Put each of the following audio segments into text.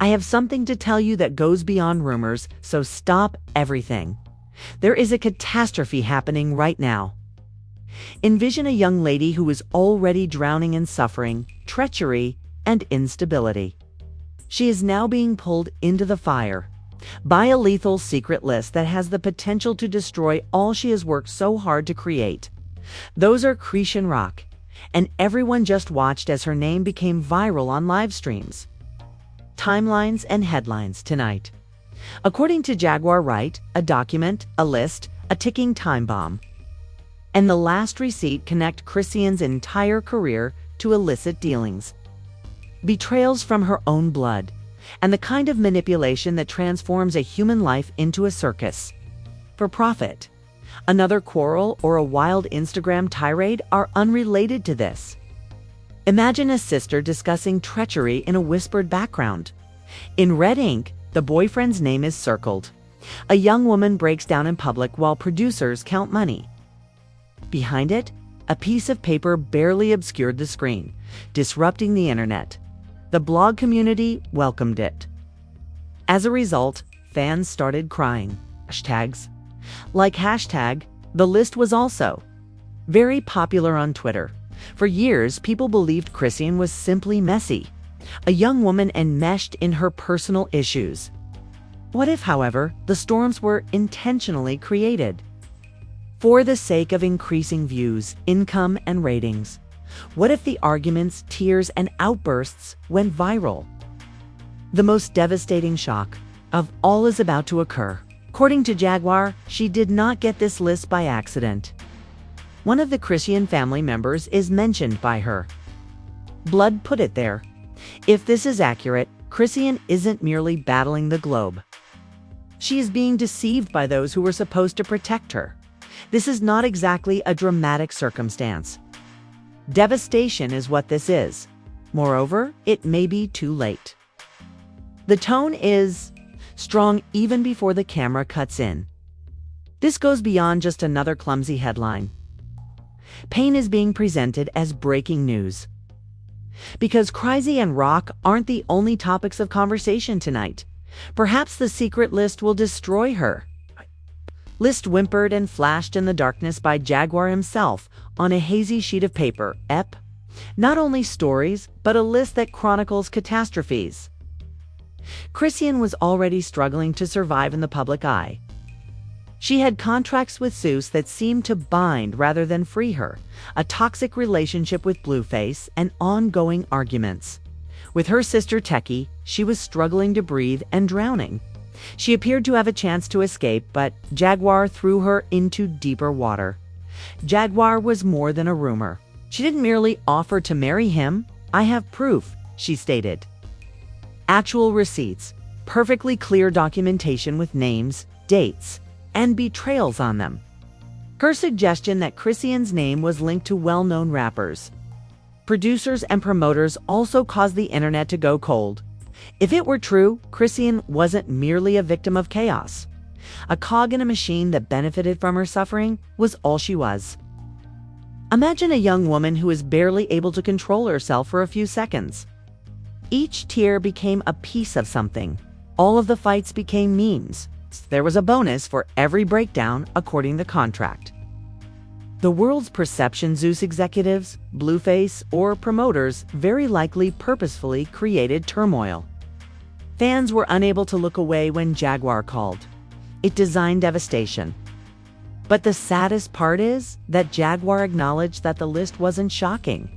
I have something to tell you that goes beyond rumors, so stop everything. There is a catastrophe happening right now. Envision a young lady who is already drowning in suffering, treachery, and instability. She is now being pulled into the fire by a lethal secret list that has the potential to destroy all she has worked so hard to create. Those are Chrisean Rock, and everyone just watched as her name became viral on live streams. Timelines and headlines tonight. According to Jaguar Wright, a document, a list, a ticking time bomb, and the last receipt connect Chrisean's entire career to illicit dealings. Betrayals from her own blood, and the kind of manipulation that transforms a human life into a circus. For profit. Another quarrel or a wild Instagram tirade are unrelated to this. Imagine a sister discussing treachery in a whispered background. In red ink, the boyfriend's name is circled. A young woman breaks down in public while producers count money. Behind it, a piece of paper barely obscured the screen, disrupting the internet. The blog community welcomed it. As a result, fans started crying. Hashtags. Like hashtag, the list was also very popular on Twitter. For years, people believed Chrisean was simply messy, a young woman enmeshed in her personal issues. What if, however, the storms were intentionally created? For the sake of increasing views, income, and ratings. What if the arguments, tears, and outbursts went viral? The most devastating shock of all is about to occur. According to Jaguar, she did not get this list by accident. One of the Chrisean family members is mentioned by her. Blood put it there. If this is accurate, Chrisean isn't merely battling the globe. She is being deceived by those who were supposed to protect her. This is not exactly a dramatic circumstance. Devastation is what this is. Moreover, it may be too late. The tone is strong even before the camera cuts in. This goes beyond just another clumsy headline. Pain is being presented as breaking news. Because Chrisean Rock aren't the only topics of conversation tonight. Perhaps the secret list will destroy her. List whimpered and flashed in the darkness by Jaguar himself on a hazy sheet of paper. Not only stories, but a list that chronicles catastrophes. Chrisean was already struggling to survive in the public eye. She had contracts with Zeus that seemed to bind rather than free her, a toxic relationship with Blueface, and ongoing arguments. With her sister Techie, she was struggling to breathe and drowning. She appeared to have a chance to escape, but Jaguar threw her into deeper water. Jaguar was more than a rumor. She didn't merely offer to marry him. I have proof, she stated. Actual receipts, perfectly clear documentation with names, dates, and betrayals on them. Her suggestion that Chrisean's name was linked to well-known rappers. Producers and promoters also caused the internet to go cold. If it were true, Chrisean wasn't merely a victim of chaos. A cog in a machine that benefited from her suffering was all she was. Imagine a young woman who is barely able to control herself for a few seconds. Each tear became a piece of something. All of the fights became memes. There was a bonus for every breakdown according to contract. The world's perception Zeus executives, Blueface, or promoters very likely purposefully created turmoil. Fans were unable to look away when Jaguar called. It designed devastation. But the saddest part is that Jaguar acknowledged that the list wasn't shocking.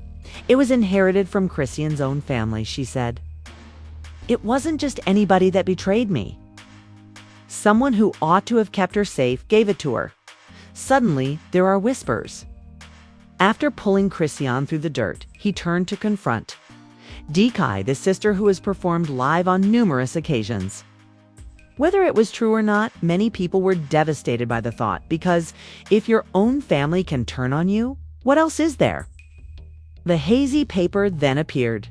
It was inherited from Chrisean's own family, she said. It wasn't just anybody that betrayed me. Someone who ought to have kept her safe gave it to her. Suddenly, there are whispers. After pulling Chrisean through the dirt, he turned to confront Dekai, the sister who has performed live on numerous occasions. Whether it was true or not, many people were devastated by the thought, because if your own family can turn on you, what else is there? The hazy paper then appeared.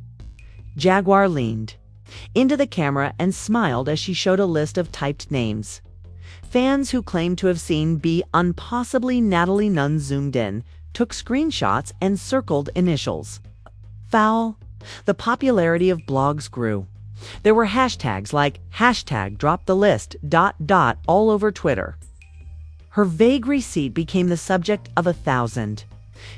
Jaguar leaned into the camera and smiled as she showed a list of typed names. Fans who claimed to have seen B on possibly Natalie Nunn zoomed in, took screenshots and circled initials. Foul. The popularity of blogs grew. There were hashtags like #DropTheList, all over Twitter. Her vague receipt became the subject of 1,000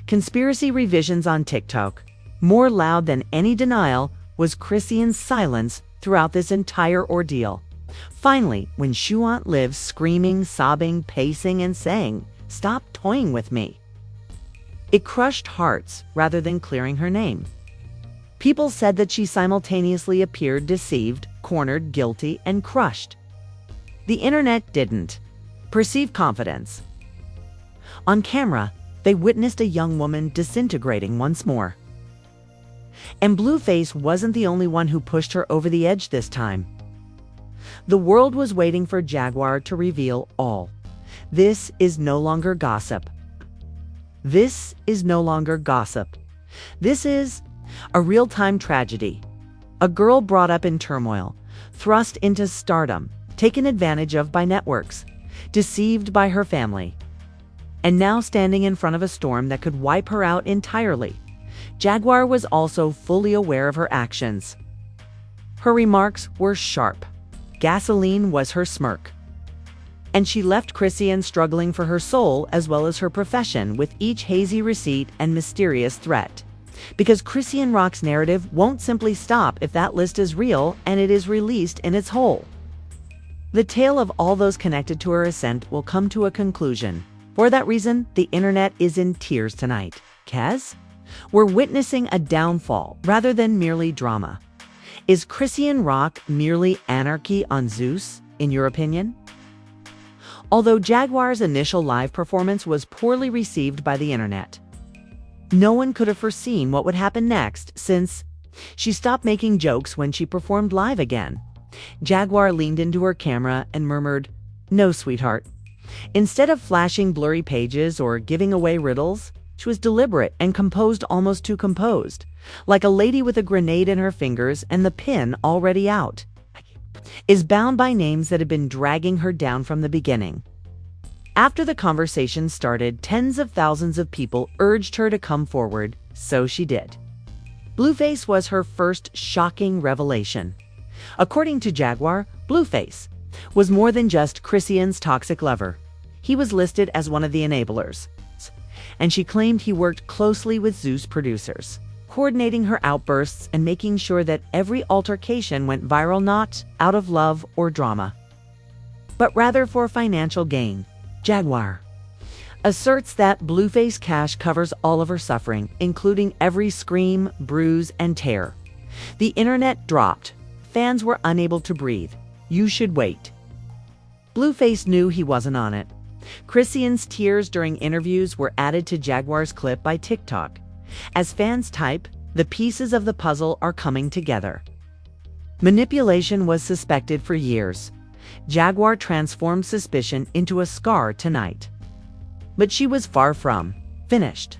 conspiracy revisions on TikTok. More loud than any denial was Chrisean's silence throughout this entire ordeal. Finally, when Shuant lives screaming, sobbing, pacing, and saying, "Stop toying with me," it crushed hearts rather than clearing her name. People said that she simultaneously appeared deceived, cornered, guilty, and crushed. The internet didn't perceive confidence. On camera, they witnessed a young woman disintegrating once more. And Blueface wasn't the only one who pushed her over the edge this time. The world was waiting for Jaguar to reveal all. This is no longer gossip. This is no longer gossip. This is a real-time tragedy. A girl brought up in turmoil, thrust into stardom, taken advantage of by networks, deceived by her family, and now standing in front of a storm that could wipe her out entirely. Jaguar was also fully aware of her actions. Her remarks were sharp. Gasoline was her smirk. And she left Chrisean struggling for her soul as well as her profession with each hazy receipt and mysterious threat. Because Chrisean Rock's narrative won't simply stop if that list is real and it is released in its whole. The tale of all those connected to her ascent will come to a conclusion. For that reason, the internet is in tears tonight. Kaz? We're witnessing a downfall rather than merely drama. Is Chrisean Rock merely anarchy on Zeus, in your opinion? Although Jaguar's initial live performance was poorly received by the internet, no one could have foreseen what would happen next, since she stopped making jokes when she performed live again. Jaguar leaned into her camera and murmured, "No, sweetheart." Instead of flashing blurry pages or giving away riddles, she was deliberate and composed, almost too composed, like a lady with a grenade in her fingers and the pin already out. Is bound by names that had been dragging her down from the beginning. After the conversation started, tens of thousands of people urged her to come forward, so she did. Blueface was her first shocking revelation. According to Jaguar, Blueface was more than just Chrisean's toxic lover. He was listed as one of the enablers, and she claimed he worked closely with Zeus producers, coordinating her outbursts and making sure that every altercation went viral, not out of love or drama, but rather for financial gain. Jaguar asserts that Blueface cash covers all of her suffering, including every scream, bruise, and tear. The internet dropped. Fans were unable to breathe. You should wait. Blueface knew he wasn't on it. Chrisean's tears during interviews were added to Jaguar's clip by TikTok. As fans type, the pieces of the puzzle are coming together. Manipulation was suspected for years. Jaguar transformed suspicion into a scar tonight. But she was far from finished.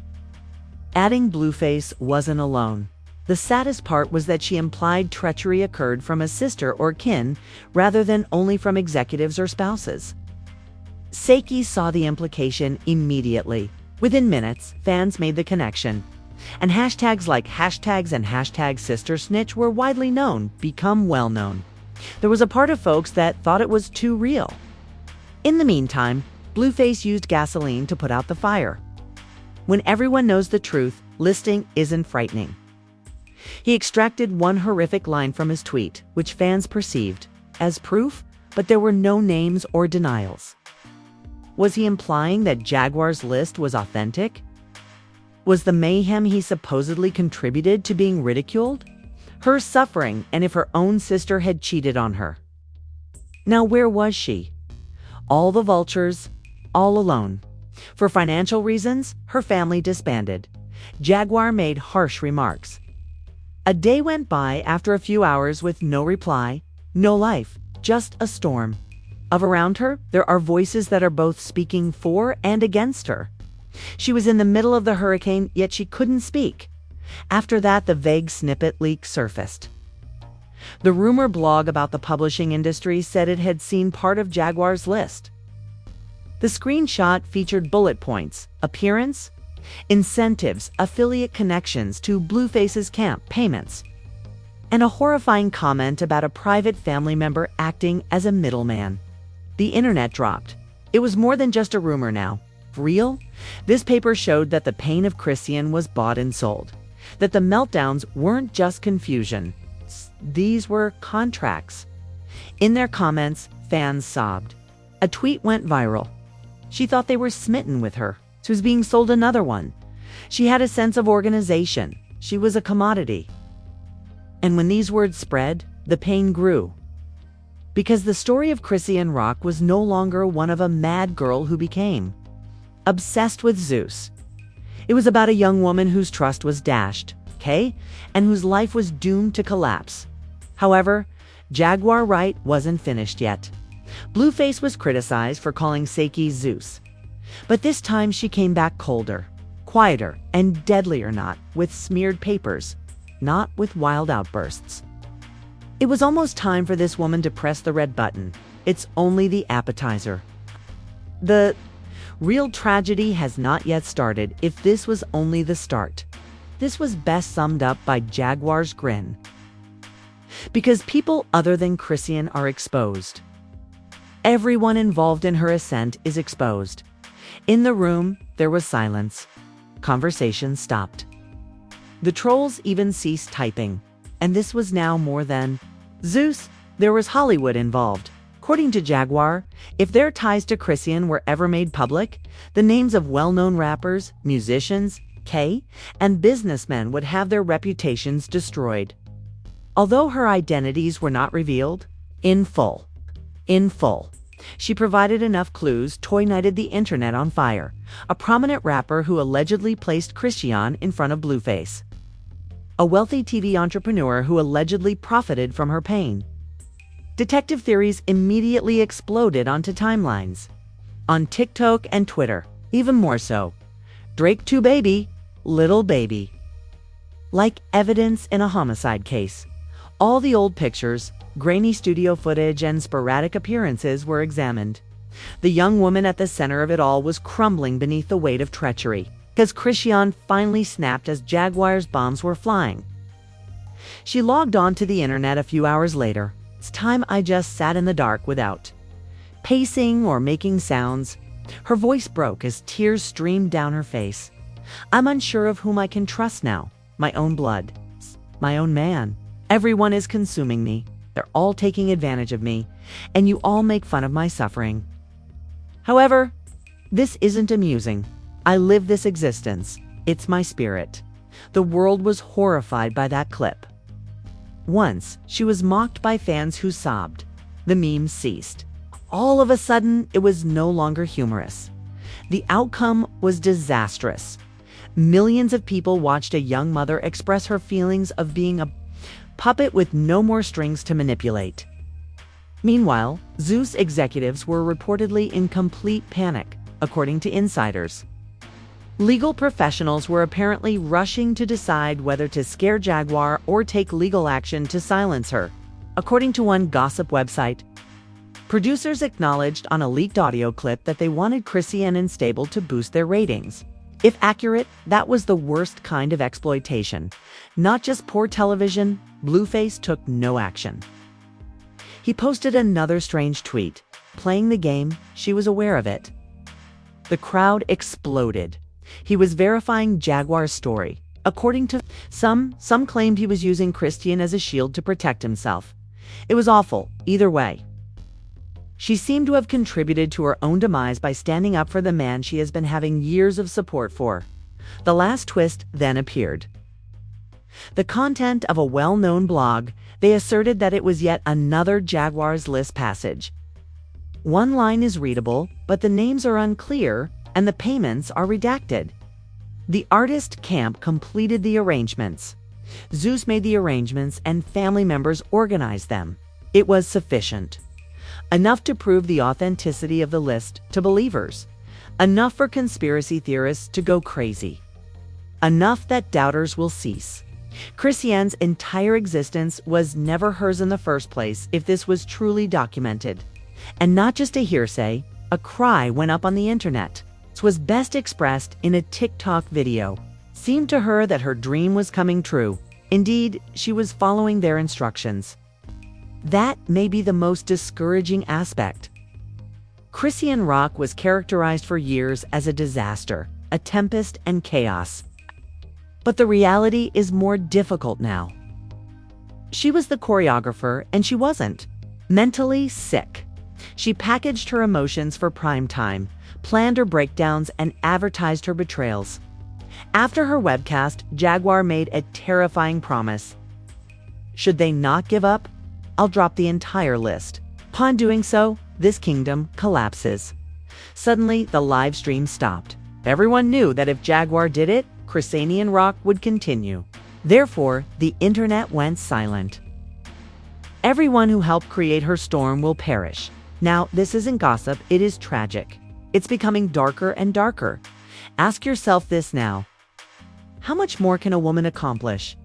Adding Blueface wasn't alone. The saddest part was that she implied treachery occurred from a sister or kin rather than only from executives or spouses. Seiki saw the implication immediately. Within minutes, fans made the connection. And hashtags like hashtags and hashtag sister snitch were widely known, become well known. There was a part of folks that thought it was too real. In the meantime, Blueface used gasoline to put out the fire. When everyone knows the truth, listing isn't frightening. He extracted one horrific line from his tweet, which fans perceived as proof, but there were no names or denials. Was he implying that Jaguar's list was authentic? Was the mayhem he supposedly contributed to being ridiculed? Her suffering, and if her own sister had cheated on her. Now where was she? All the vultures, all alone. For financial reasons, her family disbanded. Jaguar made harsh remarks. A day went by after a few hours with no reply, no life, just a storm. Around her, there are voices that are both speaking for and against her. She was in the middle of the hurricane, yet she couldn't speak. After that, the vague snippet leak surfaced. The rumor blog about the publishing industry said it had seen part of Jaguar's list. The screenshot featured bullet points, appearance, incentives, affiliate connections to Blueface's camp, payments. and a horrifying comment about a private family member acting as a middleman. The internet dropped. It was more than just a rumor now. Real? This paper showed that the pain of Chrisean was bought and sold. That the meltdowns weren't just confusion. These were contracts. In their comments, fans sobbed. A tweet went viral. She thought they were smitten with her. She was being sold another one. She had a sense of organization. She was a commodity. And when these words spread, the pain grew. Because the story of Chrisean Rock was no longer one of a mad girl who became obsessed with Zeus. It was about a young woman whose trust was dashed, okay, and whose life was doomed to collapse. However, Jaguar Wright wasn't finished yet. Blueface was criticized for calling Seiki Zeus. But this time she came back colder, quieter, and deadlier, not with smeared papers, not with wild outbursts. It was almost time for this woman to press the red button. It's only the appetizer. The real tragedy has not yet started if this was only the start. This was best summed up by Jaguar's grin. Because people other than Chrisean are exposed. Everyone involved in her ascent is exposed. In the room, there was silence. Conversation stopped. The trolls even ceased typing. And this was now more than Zeus. There was Hollywood involved. According to Jaguar, if their ties to Chrisean were ever made public, the names of well-known rappers, musicians, and businessmen would have their reputations destroyed. Although her identities were not revealed, in full, she provided enough clues to ignite the internet on fire. A prominent rapper who allegedly placed Chrisean in front of Blueface. A wealthy TV entrepreneur who allegedly profited from her pain. Detective theories immediately exploded onto timelines. On TikTok and Twitter, even more so. Drake 2 baby, little baby. Like evidence in a homicide case. All the old pictures, grainy studio footage, and sporadic appearances were examined. The young woman at the center of it all was crumbling beneath the weight of treachery. Because Chrisean finally snapped as Jaguar's bombs were flying. She logged on to the internet a few hours later. It's time I just sat in the dark without pacing or making sounds. Her voice broke as tears streamed down her face. I'm unsure of whom I can trust now. My own blood. My own man. Everyone is consuming me. They're all taking advantage of me. And you all make fun of my suffering. However, this isn't amusing. I live this existence. It's my spirit. The world was horrified by that clip. Once, she was mocked by fans who sobbed. The memes ceased. All of a sudden, it was no longer humorous. The outcome was disastrous. Millions of people watched a young mother express her feelings of being a puppet with no more strings to manipulate. Meanwhile, Zeus executives were reportedly in complete panic, according to insiders. Legal professionals were apparently rushing to decide whether to scare Jaguar or take legal action to silence her. According to one gossip website, producers acknowledged on a leaked audio clip that they wanted Chrisean unstable to boost their ratings. If accurate, that was the worst kind of exploitation. Not just poor television, Blueface took no action. He posted another strange tweet. Playing the game, she was aware of it. The crowd exploded. He was verifying Jaguar's story. According to some claimed he was using Chrisean as a shield to protect himself. It was awful, either way. She seemed to have contributed to her own demise by standing up for the man she has been having years of support for. The last twist then appeared. The content of a well-known blog, they asserted that it was yet another Jaguar's List passage. One line is readable, but the names are unclear, and the payments are redacted. The artist camp completed the arrangements. Zeus made the arrangements and family members organized them. It was sufficient. Enough to prove the authenticity of the list to believers. Enough for conspiracy theorists to go crazy. Enough that doubters will cease. Chrisean's entire existence was never hers in the first place if this was truly documented. And not just a hearsay, a cry went up on the internet. This was best expressed in a TikTok video. Seemed to her that her dream was coming true. Indeed, she was following their instructions. That may be the most discouraging aspect. Chrisean Rock was characterized for years as a disaster, a tempest and chaos. But the reality is more difficult now. She was the choreographer, and she wasn't. Mentally sick. She packaged her emotions for prime time, planned her breakdowns, and advertised her betrayals. After her webcast, Jaguar made a terrifying promise. Should they not give up, I'll drop the entire list. Upon doing so, this kingdom collapses. Suddenly, the live stream stopped. Everyone knew that if Jaguar did it, Chrisean Rock would continue. Therefore, the internet went silent. Everyone who helped create her storm will perish. Now, this isn't gossip, it is tragic. It's becoming darker and darker. Ask yourself this now. How much more can a woman accomplish?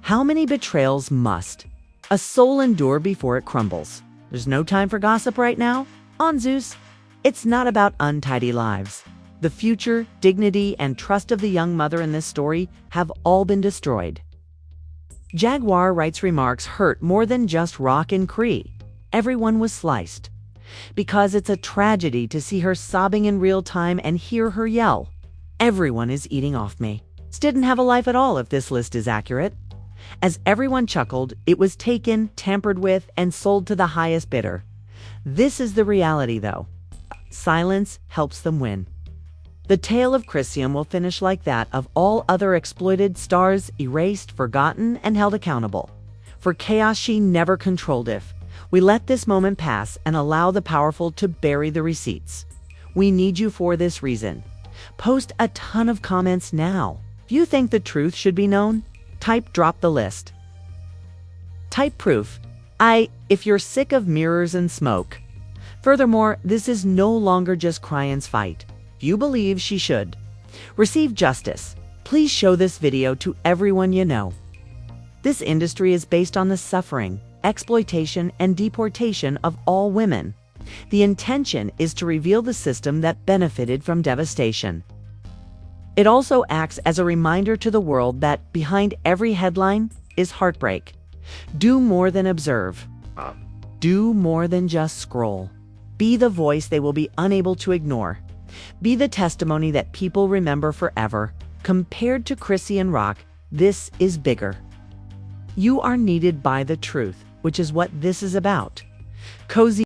How many betrayals must a soul endure before it crumbles? There's no time for gossip right now. On Zeus, it's not about untidy lives. The future, dignity, and trust of the young mother in this story have all been destroyed. Jaguar Wright's remarks hurt more than just Rock and Cree. Everyone was sliced. Because it's a tragedy to see her sobbing in real time and hear her yell, "Everyone is eating off me." This didn't have a life at all if this list is accurate. As everyone chuckled, it was taken, tampered with, and sold to the highest bidder. This is the reality, though. Silence helps them win. The tale of Chrisean will finish like that of all other exploited stars, erased, forgotten, and held accountable. For chaos she never controlled if we let this moment pass and allow the powerful to bury the receipts. We need you for this reason. Post a ton of comments now. If you think the truth should be known, type drop the list. Type proof. If you're sick of mirrors and smoke. Furthermore, this is no longer just Chrisean's fight. If you believe she should receive justice, please show this video to everyone you know. This industry is based on the suffering, exploitation, and deportation of all women. The intention is to reveal the system that benefited from devastation. It also acts as a reminder to the world that behind every headline is heartbreak. Do more than observe. Do more than just scroll. Be the voice they will be unable to ignore. Be the testimony that people remember forever. Compared to Chrisean Rock, this is bigger. You are needed by the truth, which is what this is about. Cozy